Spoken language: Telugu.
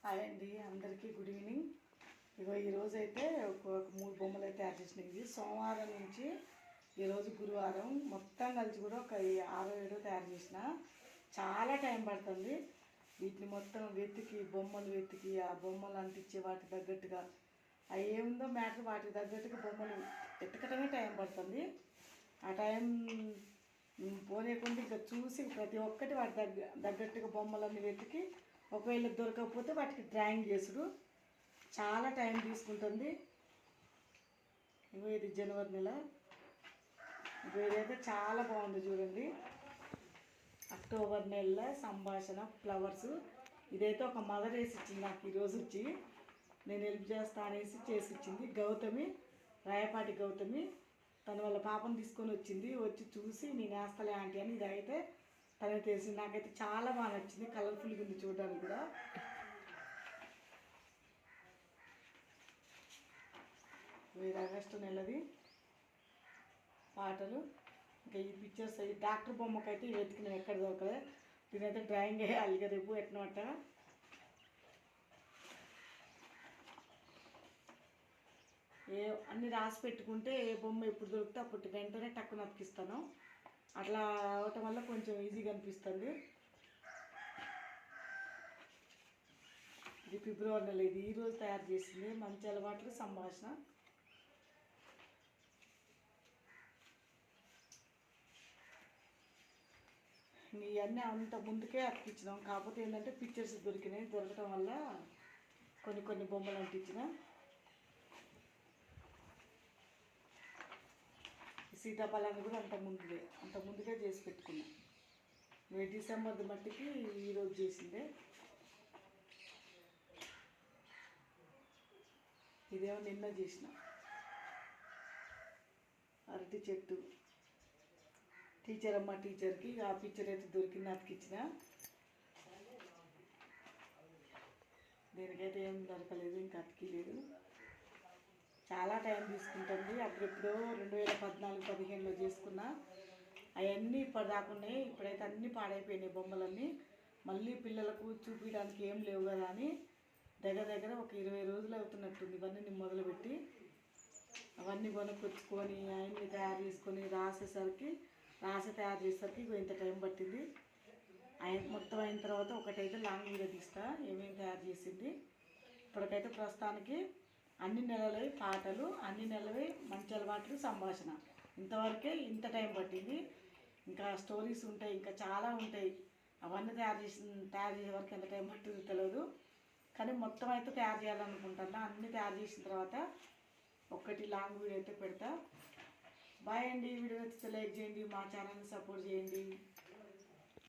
హాయ్ అండి, అందరికీ గుడ్ ఈవినింగ్. ఈరోజు అయితే ఒక 3 బొమ్మలు అయితే తయారు చేసినాయి. ఇది సోమవారం నుంచి ఈరోజు గురువారం మొత్తం కలిసి కూడా ఒక 6-7 తయారు చేసిన. చాలా టైం పడుతుంది వీటిని మొత్తం వెతికి ఆ బొమ్మలు అంటించి వాటికి తగ్గట్టుగా అవి ఏముందో మ్యాటర్ వాటికి తగ్గట్టుగా బొమ్మలు ఎత్తకటమే టైం పడుతుంది. ఆ టైం పోనీయకుండా ఇంకా చూసి ప్రతి ఒక్కటి వాటి తగ్గట్టుగా బొమ్మలన్నీ వెతికి ఒకవేళ దొరకకపోతే వాటికి డ్రాయింగ్ చేసుడు చాలా టైం తీసుకుంటుంది. ఇది జనవరి నెల. ఇదైతే చాలా బాగుంది చూడండి. అక్టోబర్ నెల సంభాషణ ఫ్లవర్స్. ఇదైతే ఒక మదర్ వేసి ఇచ్చింది నాకు ఈరోజు వచ్చి. నేను హెల్ప్ చేస్తా అనేసి చేసి ఇచ్చింది. గౌతమి, రాయపాటి గౌతమి తన వాళ్ళ పాపను తీసుకొని వచ్చి చూసి నేను వేస్తలే ఆంటీ అని. ఇదైతే తనకు తెలిసి నాకైతే చాలా బాగా నచ్చింది. కలర్ఫుల్గా ఉంది చూడడానికి కూడా. ఇది ఆగస్టు నెలది పాటలు. ఇంకా ఈ పిక్చర్స్ ఈ డాక్టర్ బొమ్మకైతే వెతికినాం, ఎక్కడ దొరకలే. దీనైతే డ్రాయింగ్ వేయాలి కదా రేపు ఎట్నమాట. అన్నీ రాసి పెట్టుకుంటే ఏ బొమ్మ ఎప్పుడు దొరికితే అప్పుడు వెంటనే టక్కున అతికిస్తాను. అట్లా అవటం వల్ల కొంచెం ఈజీగా అనిపిస్తుంది. ఇది ఫిబ్రవరి నెల. ఇది ఈరోజు తయారు చేసింది. మంచి అలవాట్లు సంభాషణ. ఇవన్నీ అంత ముందుకే అతికించినాం. కాకపోతే ఏంటంటే పిక్చర్స్ దొరకటం వల్ల కొన్ని బొమ్మలు అంటించిన. సీతాఫలాన్ని కూడా అంత ముందుగా చేసి పెట్టుకున్నా. డిసెంబర్ మట్టికి ఈరోజు చేసిందే. ఇదేమో నిన్న చేసిన. అరటి చెట్టు టీచర్కి ఆ పిక్చర్ అయితే దొరికింది, అతికిచ్చిన. దీనికైతే ఏం దొరకలేదు, ఇంకా అతికిలేదు. చాలా టైం తీసుకుంటుంది. అప్పుడెప్పుడో 2014-15లో చేసుకున్నా. అవన్నీ ఇప్పుడు దాకున్నాయి. ఇప్పుడైతే అన్నీ పాడైపోయినాయి బొమ్మలన్నీ. మళ్ళీ పిల్లలకు చూపించడానికి ఏం లేవు కదా అని దగ్గర ఒక 20 రోజులు అవుతున్నట్టుంది ఇవన్నీ నేను మొదలుపెట్టి. అవన్నీ కొనుక్కొచ్చుకొని అవన్నీ తయారు చేసుకొని తయారు చేసేసరికి ఇంత టైం పట్టింది. మొత్తం అయిన తర్వాత ఒకటైతే లాంగ్ వీడియో తీస్తా ఏమేమి తయారు చేసింది. ఇప్పటికైతే ప్రస్తుతానికి అన్ని నెలలవి పాటలు, అన్ని నెలలవి మంచి అలవాట్లు సంభాషణ. ఇంత టైం పట్టింది. ఇంకా స్టోరీస్ ఉంటాయి, ఇంకా చాలా ఉంటాయి. అవన్నీ తయారు చేసే వరకు ఎంత టైం పట్టిందో తెలియదు. కానీ మొత్తం అయితే తయారు చేయాలనుకుంటున్నా. అన్నీ తయారు చేసిన తర్వాత ఒక్కటి లాంగ్ వీడియో అయితే పెడతా. బాయ్ అండి. వీడియో అయితే లైక్ చేయండి, మా ఛానల్ని సపోర్ట్ చేయండి.